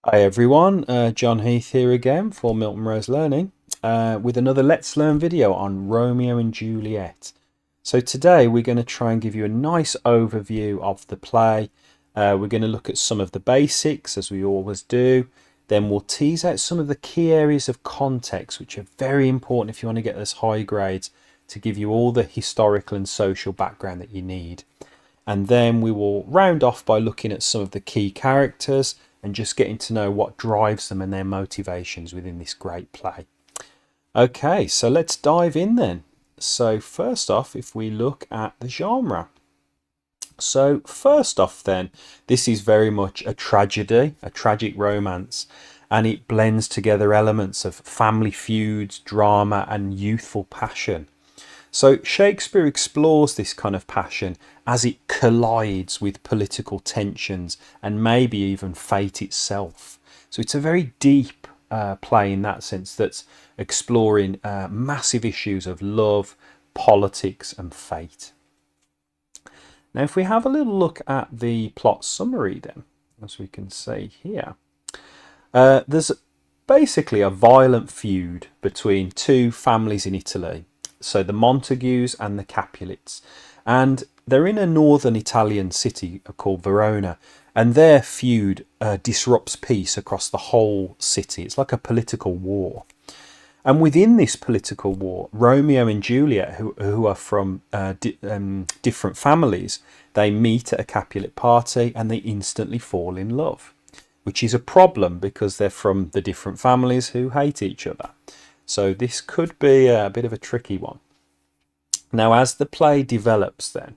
Hi everyone, John Heath here again for Milton Rose Learning with another Let's Learn video on Romeo and Juliet. So today we're going to try and give you a nice overview of the play. We're going to look at some of the basics as we always do. Then we'll tease out some of the key areas of context which are very important if you want to get those high grades to give you all the historical and social background that you need. And then we will round off by looking at some of the key characters and just getting to know what drives them and their motivations within this great play. Okay, so let's dive in then. So first off, if we look at the genre. So first off then, this is very much a tragedy, a tragic romance, and it blends together elements of family feuds, drama and youthful passion. So Shakespeare explores this kind of passion as it collides with political tensions and maybe even fate itself. So it's a very deep play in that sense, that's exploring massive issues of love, politics and fate. Now if we have a little look at the plot summary then, as we can see here, there's basically a violent feud between two families in Italy. So the Montagues and the Capulets, and they're in a northern Italian city called Verona, and their feud disrupts peace across the whole city. It's like a political war. And within this political war, Romeo and Juliet, who are from different families, they meet at a Capulet party and they instantly fall in love, which is a problem because they're from the different families who hate each other. So this could be a bit of a tricky one. Now, as the play develops then,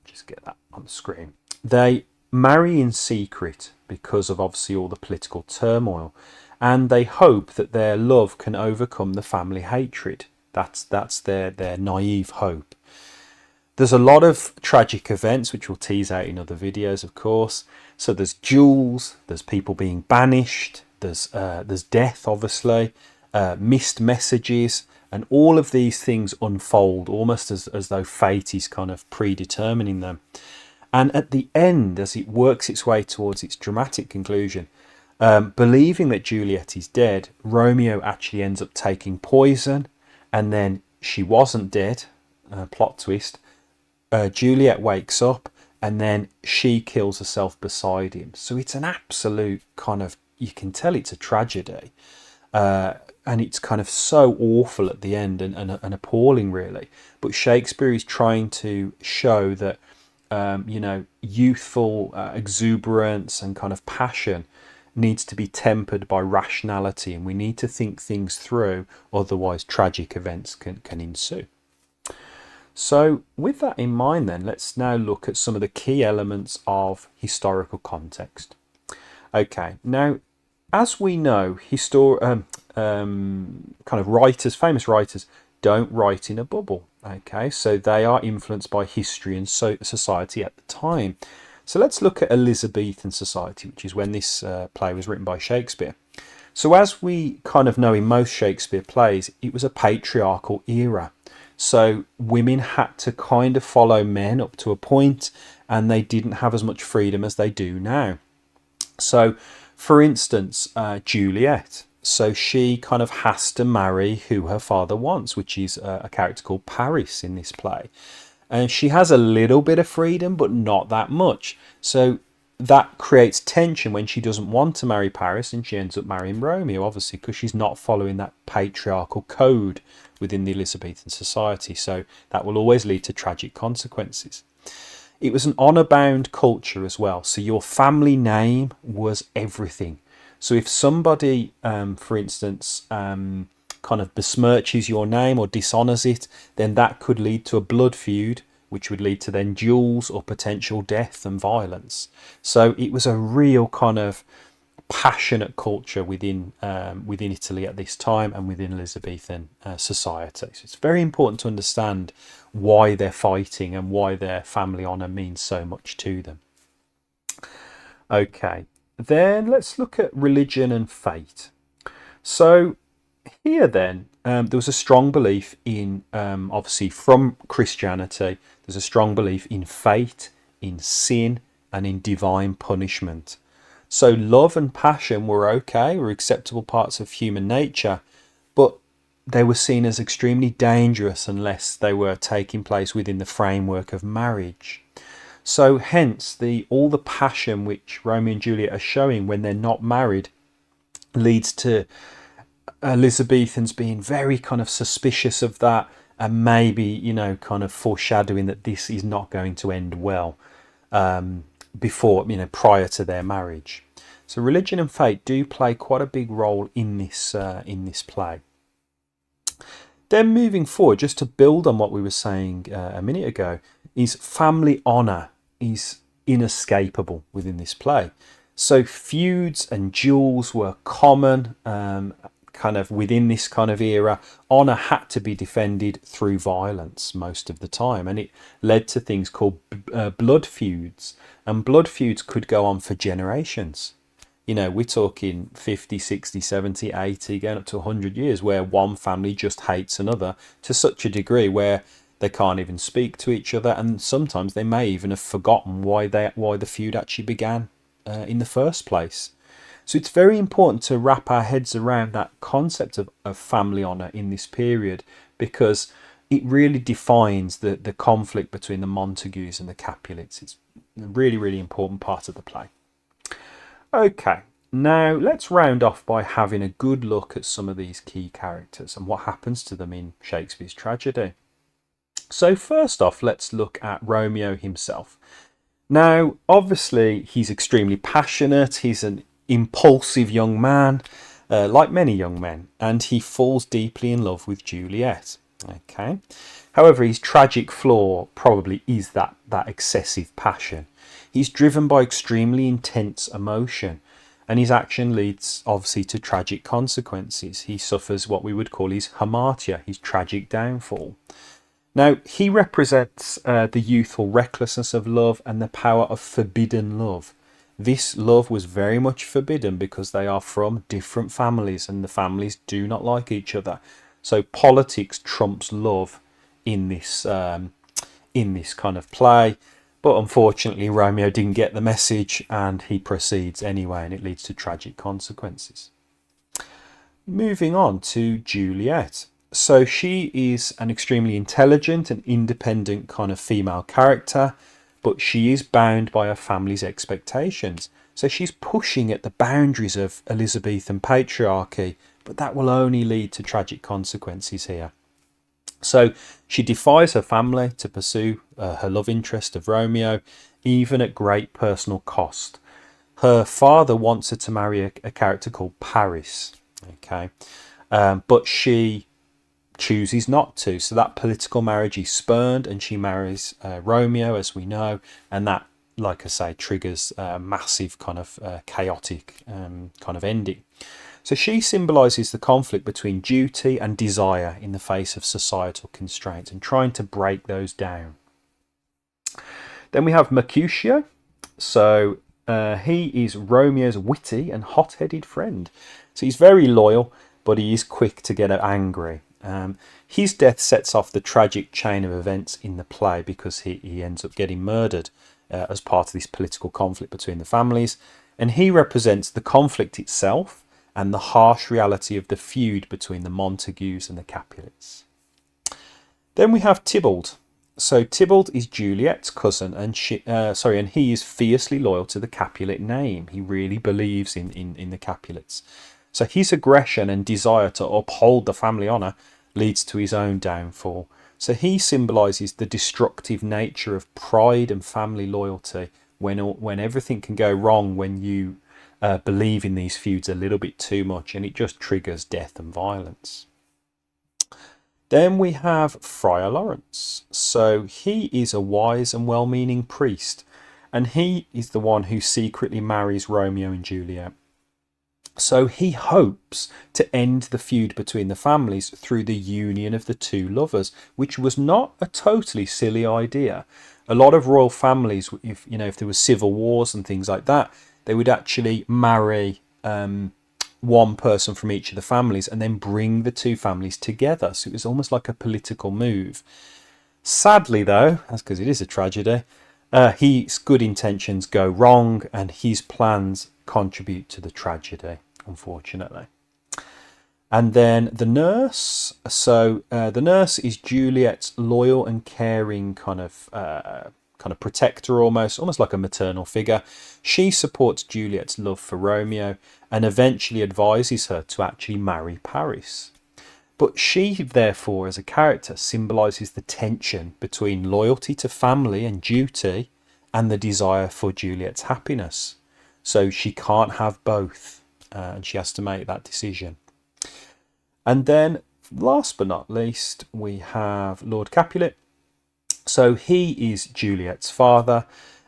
just get that on the screen, they marry in secret because of obviously all the political turmoil, and they hope that their love can overcome the family hatred. That's their naive hope. There's a lot of tragic events which we'll tease out in other videos, of course. So there's duels, there's people being banished, there's death, obviously, missed messages, and all of these things unfold almost as though fate is kind of predetermining them. And at the end, as it works its way towards its dramatic conclusion, believing that Juliet is dead, Romeo actually ends up taking poison, and then she wasn't dead. Plot twist. Juliet wakes up, and then she kills herself beside him. So it's an absolute kind of, you can tell it's a tragedy, and it's kind of so awful at the end and appalling really. But Shakespeare is trying to show that youthful exuberance and kind of passion needs to be tempered by rationality, and we need to think things through, otherwise tragic events can ensue. So with that in mind then, let's now look at some of the key elements of historical context. Okay, now as we know, kind of writers, famous writers, don't write in a bubble. Okay, so they are influenced by history and society at the time. So let's look at Elizabethan society, which is when this play was written by Shakespeare. So as we kind of know in most Shakespeare plays, it was a patriarchal era. So women had to kind of follow men up to a point, and they didn't have as much freedom as they do now. So for instance, Juliet, so she kind of has to marry who her father wants, which is a character called Paris in this play. And she has a little bit of freedom, but not that much. So that creates tension when she doesn't want to marry Paris, and she ends up marrying Romeo, obviously, because she's not following that patriarchal code within the Elizabethan society. So that will always lead to tragic consequences. It was an honour-bound culture as well. So your family name was everything. So if somebody, for instance, kind of besmirches your name or dishonours it, then that could lead to a blood feud, which would lead to then duels or potential death and violence. So it was a real kind of passionate culture within Italy at this time and within Elizabethan society. So it's very important to understand why they're fighting and why their family honour means so much to them. Okay, then let's look at religion and fate. So here then, there was a strong belief in, obviously from Christianity, there's a strong belief in fate, in sin, and in divine punishment. So love and passion were okay, were acceptable parts of human nature, but they were seen as extremely dangerous unless they were taking place within the framework of marriage. So hence all the passion which Romeo and Juliet are showing when they're not married leads to Elizabethans being very kind of suspicious of that, and maybe, kind of foreshadowing that this is not going to end well, before, prior to their marriage. So religion and fate do play quite a big role in this play. Then moving forward, just to build on what we were saying a minute ago, is family honour is inescapable within this play. So feuds and duels were common, kind of within this kind of era. Honour had to be defended through violence most of the time, and it led to things called blood feuds, and blood feuds could go on for generations. We're talking 50, 60, 70, 80, going up to 100 years, where one family just hates another to such a degree where they can't even speak to each other, and sometimes they may even have forgotten why the feud actually began in the first place. So it's very important to wrap our heads around that concept of family honour in this period, because it really defines the conflict between the Montagues and the Capulets. It's a really, really important part of the play. Okay, now let's round off by having a good look at some of these key characters and what happens to them in Shakespeare's tragedy. So first off, let's look at Romeo himself. Now, obviously, he's extremely passionate. He's an impulsive young man, like many young men, and he falls deeply in love with Juliet. Okay. However, his tragic flaw probably is that excessive passion. He's driven by extremely intense emotion, and his action leads obviously to tragic consequences. He suffers what we would call his hamartia, his tragic downfall. Now, he represents the youthful recklessness of love and the power of forbidden love. This love was very much forbidden because they are from different families and the families do not like each other. So politics trumps love in this kind of play. But unfortunately, Romeo didn't get the message and he proceeds anyway, and it leads to tragic consequences. Moving on to Juliet. So she is an extremely intelligent and independent kind of female character, but she is bound by her family's expectations. So she's pushing at the boundaries of Elizabethan patriarchy, but that will only lead to tragic consequences here. So she defies her family to pursue her love interest of Romeo, even at great personal cost. Her father wants her to marry a character called Paris, okay, but she chooses not to. So that political marriage is spurned, and she marries Romeo, as we know, and that, like I say, triggers a massive kind of chaotic kind of ending. So she symbolises the conflict between duty and desire in the face of societal constraints and trying to break those down. Then we have Mercutio. So he is Romeo's witty and hot-headed friend. So he's very loyal, but he is quick to get angry. His death sets off the tragic chain of events in the play because he ends up getting murdered as part of this political conflict between the families. And he represents the conflict itself and the harsh reality of the feud between the Montagues and the Capulets. Then we have Tybalt. So Tybalt is Juliet's cousin, and he is fiercely loyal to the Capulet name. He really believes in the Capulets. So his aggression and desire to uphold the family honour leads to his own downfall. So he symbolises the destructive nature of pride and family loyalty when everything can go wrong when you believe in these feuds a little bit too much, and it just triggers death and violence. Then we have Friar Lawrence. So he is a wise and well-meaning priest, and he is the one who secretly marries Romeo and Juliet. So he hopes to end the feud between the families through the union of the two lovers, which was not a totally silly idea. A lot of royal families, if there were civil wars and things like that, they would actually marry one person from each of the families and then bring the two families together. So it was almost like a political move. Sadly, though, that's because it is a tragedy, his good intentions go wrong and his plans contribute to the tragedy, unfortunately. And then the nurse. So the nurse is Juliet's loyal and caring kind of protector, almost like a maternal figure. She supports Juliet's love for Romeo and eventually advises her to actually marry Paris. But she, therefore, as a character, symbolises the tension between loyalty to family and duty and the desire for Juliet's happiness. So she can't have both, and she has to make that decision. And then, last but not least, we have Lord Capulet. So he is Juliet's father,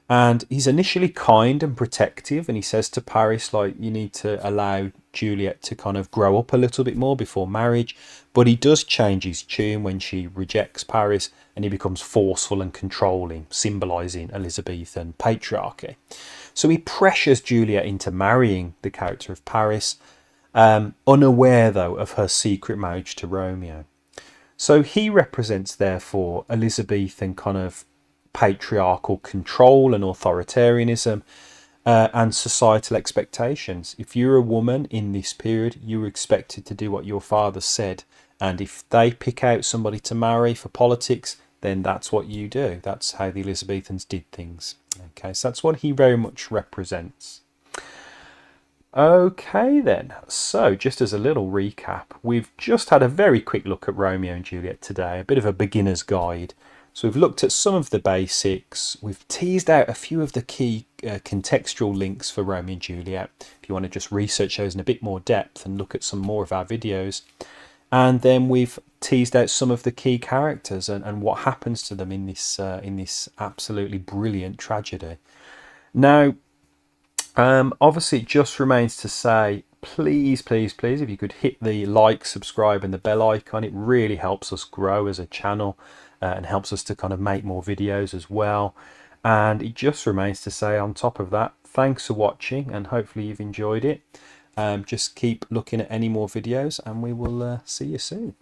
and he's initially kind and protective, and he says to Paris, like, you need to allow Juliet to kind of grow up a little bit more before marriage. But he does change his tune when she rejects Paris, and he becomes forceful and controlling, symbolising Elizabethan patriarchy. So he pressures Juliet into marrying the character of Paris, unaware, though, of her secret marriage to Romeo. So he represents, therefore, Elizabethan kind of patriarchal control and authoritarianism and societal expectations. If you're a woman in this period, you were expected to do what your father said. And if they pick out somebody to marry for politics, then that's what you do. That's how the Elizabethans did things. Okay, so that's what he very much represents. Okay then, so just as a little recap, we've just had a very quick look at Romeo and Juliet today, a bit of a beginner's guide. So we've looked at some of the basics, we've teased out a few of the key contextual links for Romeo and Juliet, if you want to just research those in a bit more depth and look at some more of our videos. And then we've teased out some of the key characters and what happens to them in this absolutely brilliant tragedy. Now, obviously it just remains to say, please, if you could hit the like, subscribe and the bell icon. It really helps us grow as a channel and helps us to kind of make more videos as well. And it just remains to say, on top of that, thanks for watching and hopefully you've enjoyed it. Just keep looking at any more videos and we will see you soon.